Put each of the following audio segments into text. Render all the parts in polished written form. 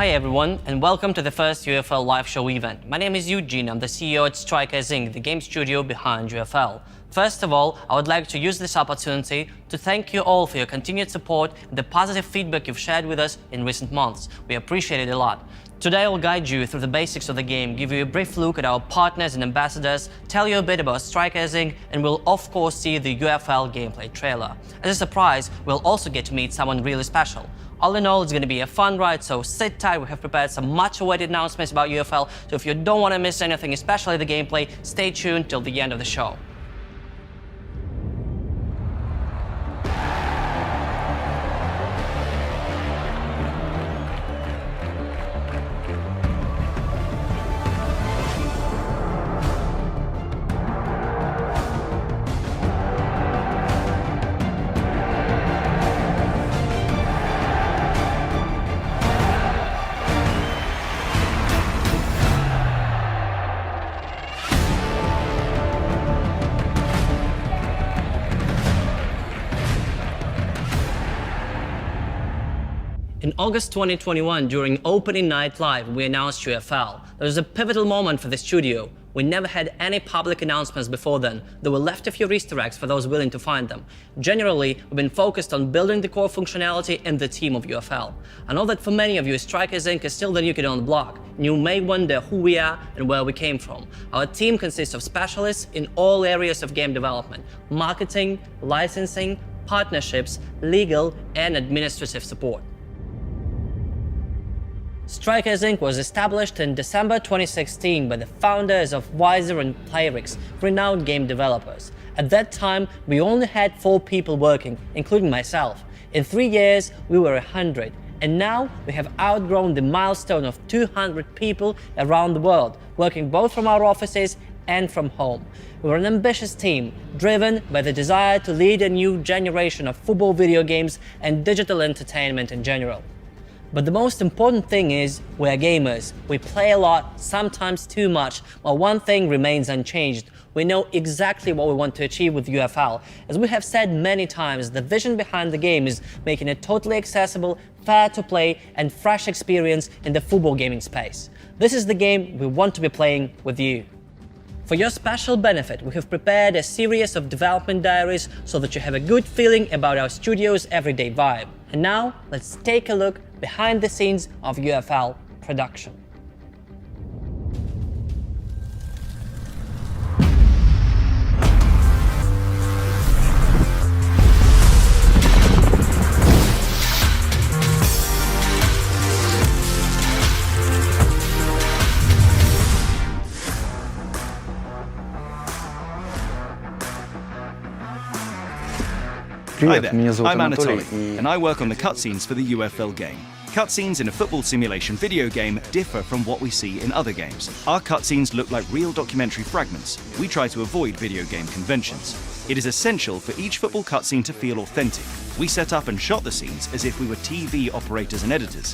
Hi everyone, and welcome to the first UFL live show event. My name is Eugene, I'm the CEO at Sociais Inc., the game studio behind UFL. First of all, I would like to use this opportunity to thank you all for your continued support and the positive feedback you've shared with us in recent months. We appreciate it a lot. Today I will guide you through the basics of the game, give you a brief look at our partners and ambassadors, tell you a bit about Sociais Inc., and we'll of course see the UFL gameplay trailer. As a surprise, we'll also get to meet someone really special. All in all, it's going to be a fun ride, so sit tight. We have prepared some much-awaited announcements about UFL, so if you don't want to miss anything, especially the gameplay, stay tuned till the end of the show. In August 2021, during Opening Night Live, we announced UFL. There was a pivotal moment for the studio. We never had any public announcements before then, though we left a few Easter eggs for those willing to find them. Generally, we've been focused on building the core functionality and the team of UFL. I know that for many of you, Sociais Inc. is still the new kid on the block, and you may wonder who we are and where we came from. Our team consists of specialists in all areas of game development: marketing, licensing, partnerships, legal, and administrative support. Sociais Inc. was established in December 2016 by the founders of Wiser and Playrix, renowned game developers. At that time, we only had 4 people working, including myself. In 3 years, we were 100, and now we have outgrown the milestone of 200 people around the world, working both from our offices and from home. We're an ambitious team, driven by the desire to lead a new generation of football video games and digital entertainment in general. But the most important thing is, we're gamers. We play a lot, sometimes too much, but one thing remains unchanged. We know exactly what we want to achieve with UFL. As we have said many times, the vision behind the game is making it totally accessible, fair to play, and fresh experience in the football gaming space. This is the game we want to be playing with you. For your special benefit, we have prepared a series of development diaries so that you have a good feeling about our studio's everyday vibe. And now, let's take a look behind the scenes of UFL production. Hi there, I'm Anatoly, and I work on the cutscenes for the UFL game. Cutscenes in a football simulation video game differ from what we see in other games. Our cutscenes look like real documentary fragments. We try to avoid video game conventions. It is essential for each football cutscene to feel authentic. We set up and shot the scenes as if we were TV operators and editors.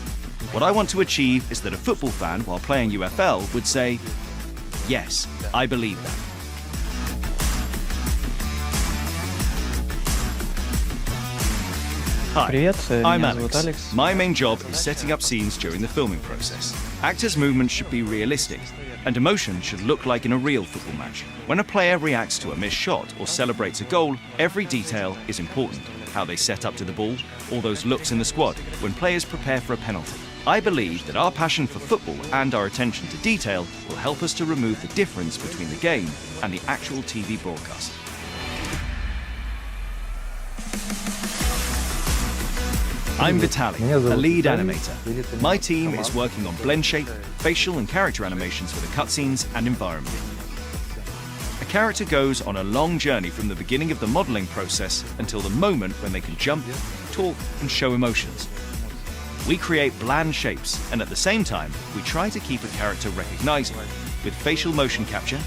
What I want to achieve is that a football fan, while playing UFL, would say, "Yes, I believe that." Hi, I'm Alex. My main job is setting up scenes during the filming process. Actors' movements should be realistic, and emotion should look like in a real football match. When a player reacts to a missed shot or celebrates a goal, every detail is important. How they set up to the ball, all those looks in the squad, when players prepare for a penalty. I believe that our passion for football and our attention to detail will help us to remove the difference between the game and the actual TV broadcast. I'm Vitaly, a lead animator. My team is working on blend shape, facial and character animations for the cutscenes and environment. A character goes on a long journey from the beginning of the modeling process until the moment when they can jump, talk and show emotions. We create bland shapes, and at the same time, we try to keep a character recognizable. With facial motion capture,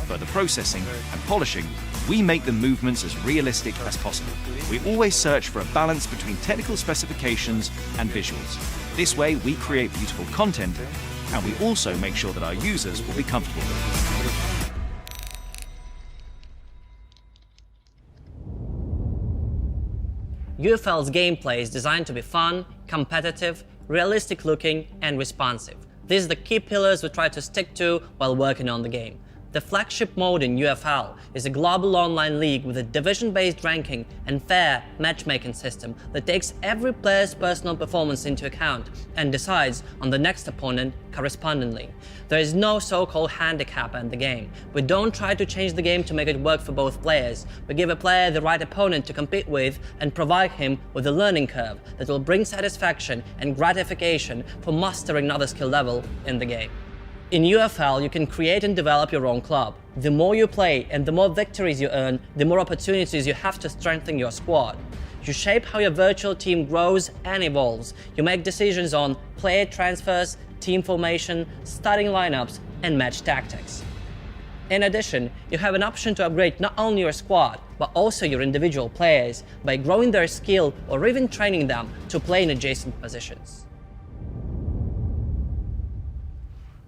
further processing and polishing, we make the movements as realistic as possible. We always search for a balance between technical specifications and visuals. This way, we create beautiful content, and we also make sure that our users will be comfortable with it. UFL's gameplay is designed to be fun, competitive, realistic looking, and responsive. These are the key pillars we try to stick to while working on the game. The flagship mode in UFL is a global online league with a division-based ranking and fair matchmaking system that takes every player's personal performance into account and decides on the next opponent correspondingly. There is no so-called handicap in the game. We don't try to change the game to make it work for both players. We give a player the right opponent to compete with and provide him with a learning curve that will bring satisfaction and gratification for mastering another skill level in the game. In UFL, you can create and develop your own club. The more you play and the more victories you earn, the more opportunities you have to strengthen your squad. You shape how your virtual team grows and evolves. You make decisions on player transfers, team formation, starting lineups, and match tactics. In addition, you have an option to upgrade not only your squad, but also your individual players by growing their skill or even training them to play in adjacent positions.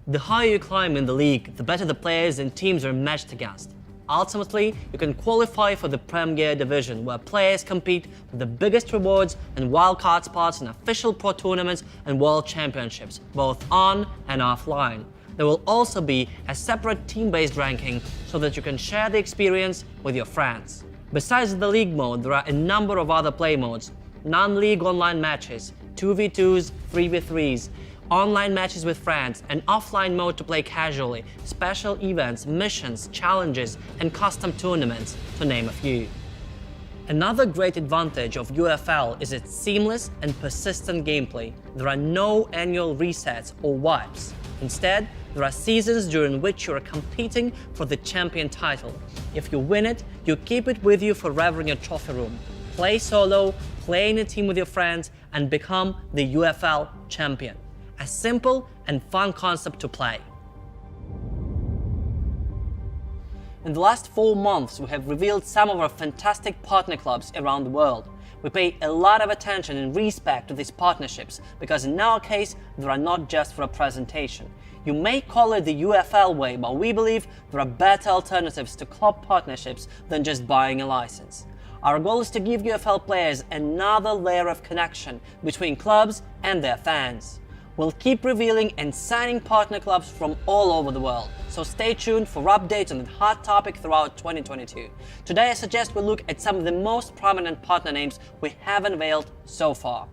The higher you climb in the league, the better the players and teams are matched against. Ultimately, you can qualify for the Premier Division, where players compete for the biggest rewards and wildcard spots in official pro tournaments and world championships, both on and offline. There will also be a separate team-based ranking so that you can share the experience with your friends. Besides the league mode, there are a number of other play modes: non-league online matches, 2v2s, 3v3s, online matches with friends, and offline mode to play casually, special events, missions, challenges, and custom tournaments, to name a few. Another great advantage of UFL is its seamless and persistent gameplay. There are no annual resets or wipes. Instead, there are seasons during which you are competing for the champion title. If you win it, you keep it with you forever in your trophy room. Play solo, play in a team with your friends, and become the UFL champion. A simple and fun concept to play. In the last 4 months, we have revealed some of our fantastic partner clubs around the world. We pay a lot of attention and respect to these partnerships because in our case, they are not just for a presentation. You may call it the UFL way, but we believe there are better alternatives to club partnerships than just buying a license. Our goal is to give UFL players another layer of connection between clubs and their fans. We'll keep revealing and signing partner clubs from all over the world, so stay tuned for updates on the hot topic throughout 2022. Today I suggest we look at some of the most prominent partner names we have unveiled so far.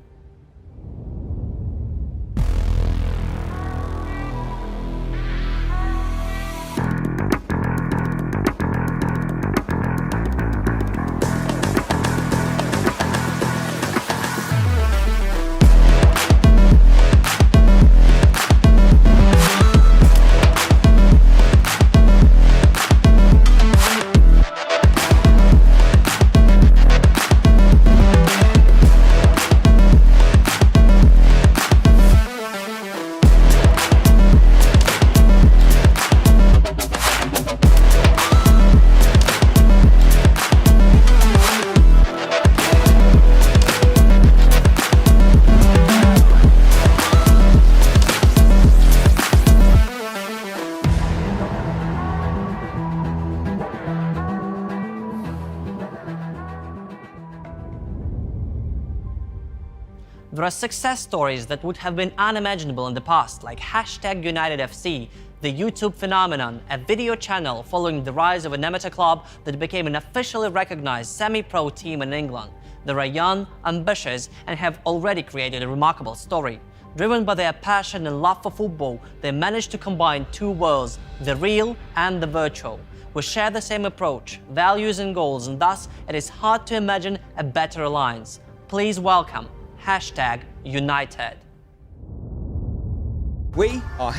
There are success stories that would have been unimaginable in the past, like #UnitedFC, the YouTube phenomenon, a video channel following the rise of an amateur club that became an officially recognized semi-pro team in England. They are young, ambitious, and have already created a remarkable story. Driven by their passion and love for football, they managed to combine two worlds, the real and the virtual. We share the same approach, values and goals, and thus it is hard to imagine a better alliance. Please welcome #United. We are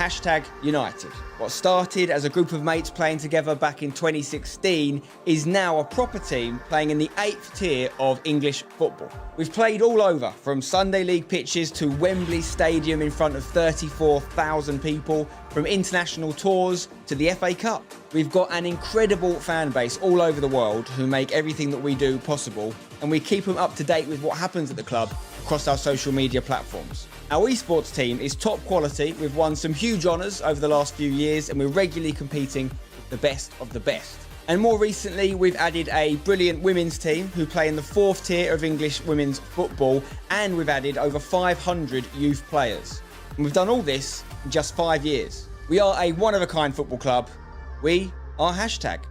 #United. What started as a group of mates playing together back in 2016 is now a proper team playing in the 8th tier of English football. We've played all over, from Sunday League pitches to Wembley Stadium in front of 34,000 people, from international tours to the FA Cup. We've got an incredible fan base all over the world who make everything that we do possible, and we keep them up to date with what happens at the club across our social media platforms. Our esports team is top quality. We've won some huge honours over the last few years and we're regularly competing with the best of the best. And more recently, we've added a brilliant women's team who play in the 4th tier of English women's football, and we've added over 500 youth players. And we've done all this in just 5 years. We are a one-of-a-kind football club. We are Hashtag.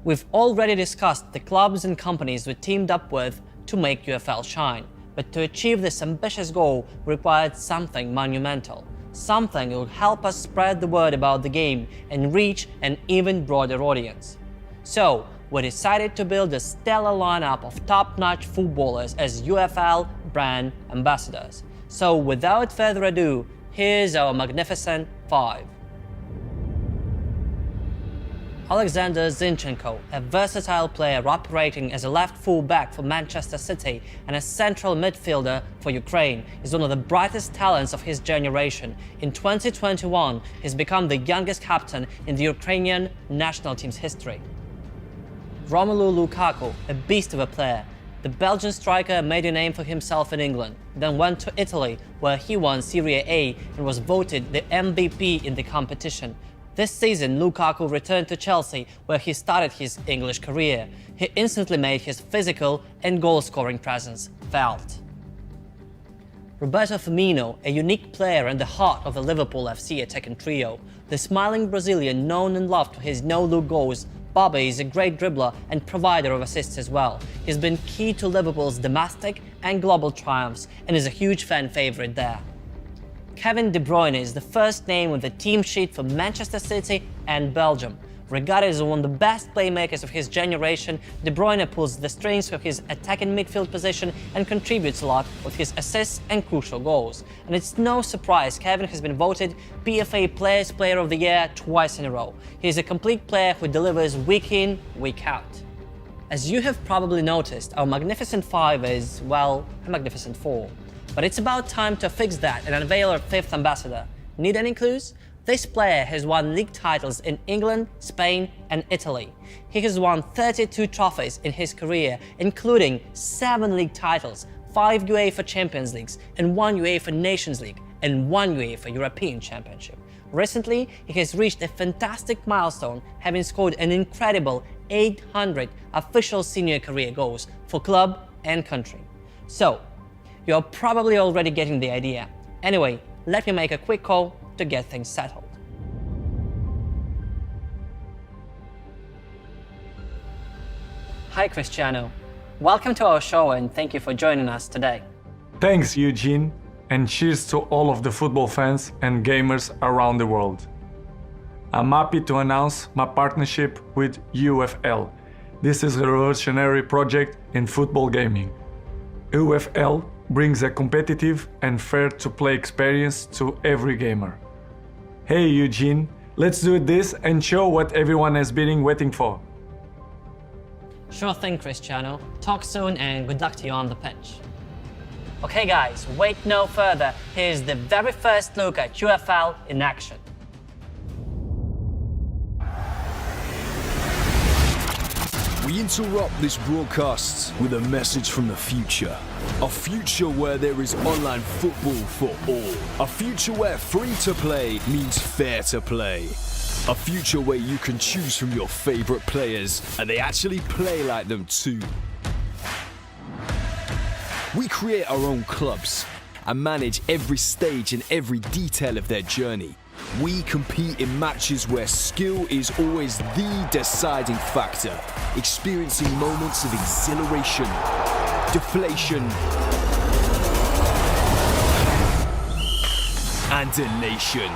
We've already discussed the clubs and companies we teamed up with to make UFL shine, but to achieve this ambitious goal required something monumental, something that would help us spread the word about the game and reach an even broader audience. So, we decided to build a stellar lineup of top-notch footballers as UFL brand ambassadors. So, without further ado, here's our magnificent 5. Alexander Zinchenko, a versatile player operating as a left full-back for Manchester City and a central midfielder for Ukraine, is one of the brightest talents of his generation. In 2021, he's become the youngest captain in the Ukrainian national team's history. Romelu Lukaku, a beast of a player. The Belgian striker made a name for himself in England, then went to Italy, where he won Serie A and was voted the MVP in the competition. This season, Lukaku returned to Chelsea, where he started his English career. He instantly made his physical and goal-scoring presence felt. Roberto Firmino, a unique player and the heart of the Liverpool FC attacking trio. The smiling Brazilian, known and loved for his no-look goals, Bobby is a great dribbler and provider of assists as well. He's been key to Liverpool's domestic and global triumphs and is a huge fan favourite there. Kevin De Bruyne is the first name on the team sheet for Manchester City and Belgium. Regarded as one of the best playmakers of his generation, De Bruyne pulls the strings for his attacking midfield position and contributes a lot with his assists and crucial goals. And it's no surprise Kevin has been voted PFA Players Player of the Year twice in a row. He is a complete player who delivers week in, week out. As you have probably noticed, our Magnificent 5 is, well, a Magnificent 4. But it's about time to fix that and unveil our 5th ambassador. Need any clues? This player has won league titles in England, Spain and Italy. He has won 32 trophies in his career, including 7 league titles, 5 UEFA Champions Leagues and 1 UEFA Nations League and 1 UEFA European Championship. Recently, he has reached a fantastic milestone, having scored an incredible 800 official senior career goals for club and country. So, you're probably already getting the idea. Anyway, let me make a quick call to get things settled. Hi Cristiano, welcome to our show and thank you for joining us today. Thanks Eugene, and cheers to all of the football fans and gamers around the world. I'm happy to announce my partnership with UFL. This is a revolutionary project in football gaming. UFL brings a competitive and fair-to-play experience to every gamer. Hey Eugene, let's do this and show what everyone has been waiting for. Sure thing, Cristiano. Talk soon and good luck to you on the pitch. Okay guys, wait no further. Here's the very first look at UFL in action. We interrupt this broadcast with a message from the future. A future where there is online football for all. A future where free to play means fair to play. A future where you can choose from your favorite players and they actually play like them too. We create our own clubs and manage every stage and every detail of their journey. We compete in matches where skill is always the deciding factor, experiencing moments of exhilaration, deflation, and elation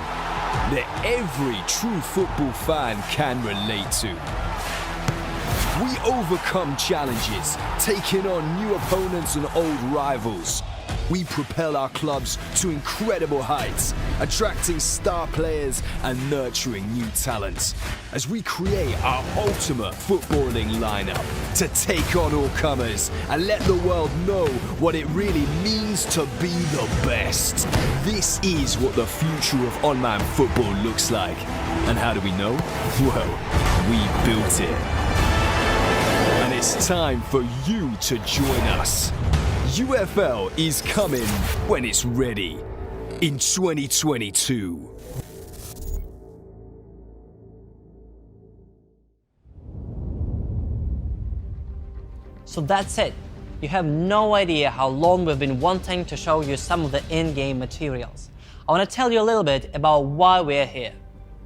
that every true football fan can relate to. We overcome challenges, taking on new opponents and old rivals. We propel our clubs to incredible heights, attracting star players and nurturing new talent as we create our ultimate footballing lineup to take on all comers and let the world know what it really means to be the best. This is what the future of online football looks like. And how do we know? Well, we built it. And it's time for you to join us. UFL is coming when it's ready in 2022. So that's it. You have no idea how long we've been wanting to show you some of the in-game materials. I want to tell you a little bit about why we're here,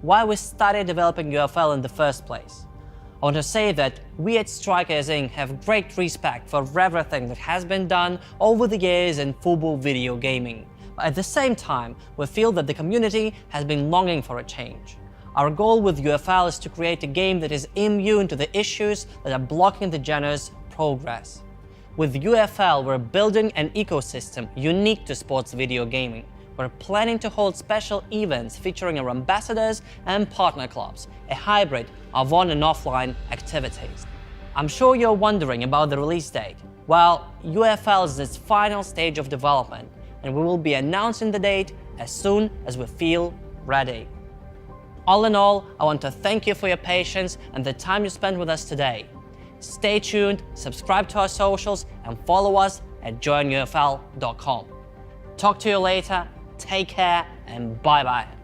why we started developing UFL in the first place. I want to say that we at Strikers Inc. have great respect for everything that has been done over the years in football video gaming. But at the same time, we feel that the community has been longing for a change. Our goal with UFL is to create a game that is immune to the issues that are blocking the genre's progress. With UFL, we're building an ecosystem unique to sports video gaming. We're planning to hold special events featuring our ambassadors and partner clubs, a hybrid of on and offline activities. I'm sure you're wondering about the release date. Well, UFL is in its final stage of development, and we will be announcing the date as soon as we feel ready. All in all, I want to thank you for your patience and the time you spent with us today. Stay tuned, subscribe to our socials, and follow us at joinufl.com. Talk to you later, take care, and bye-bye.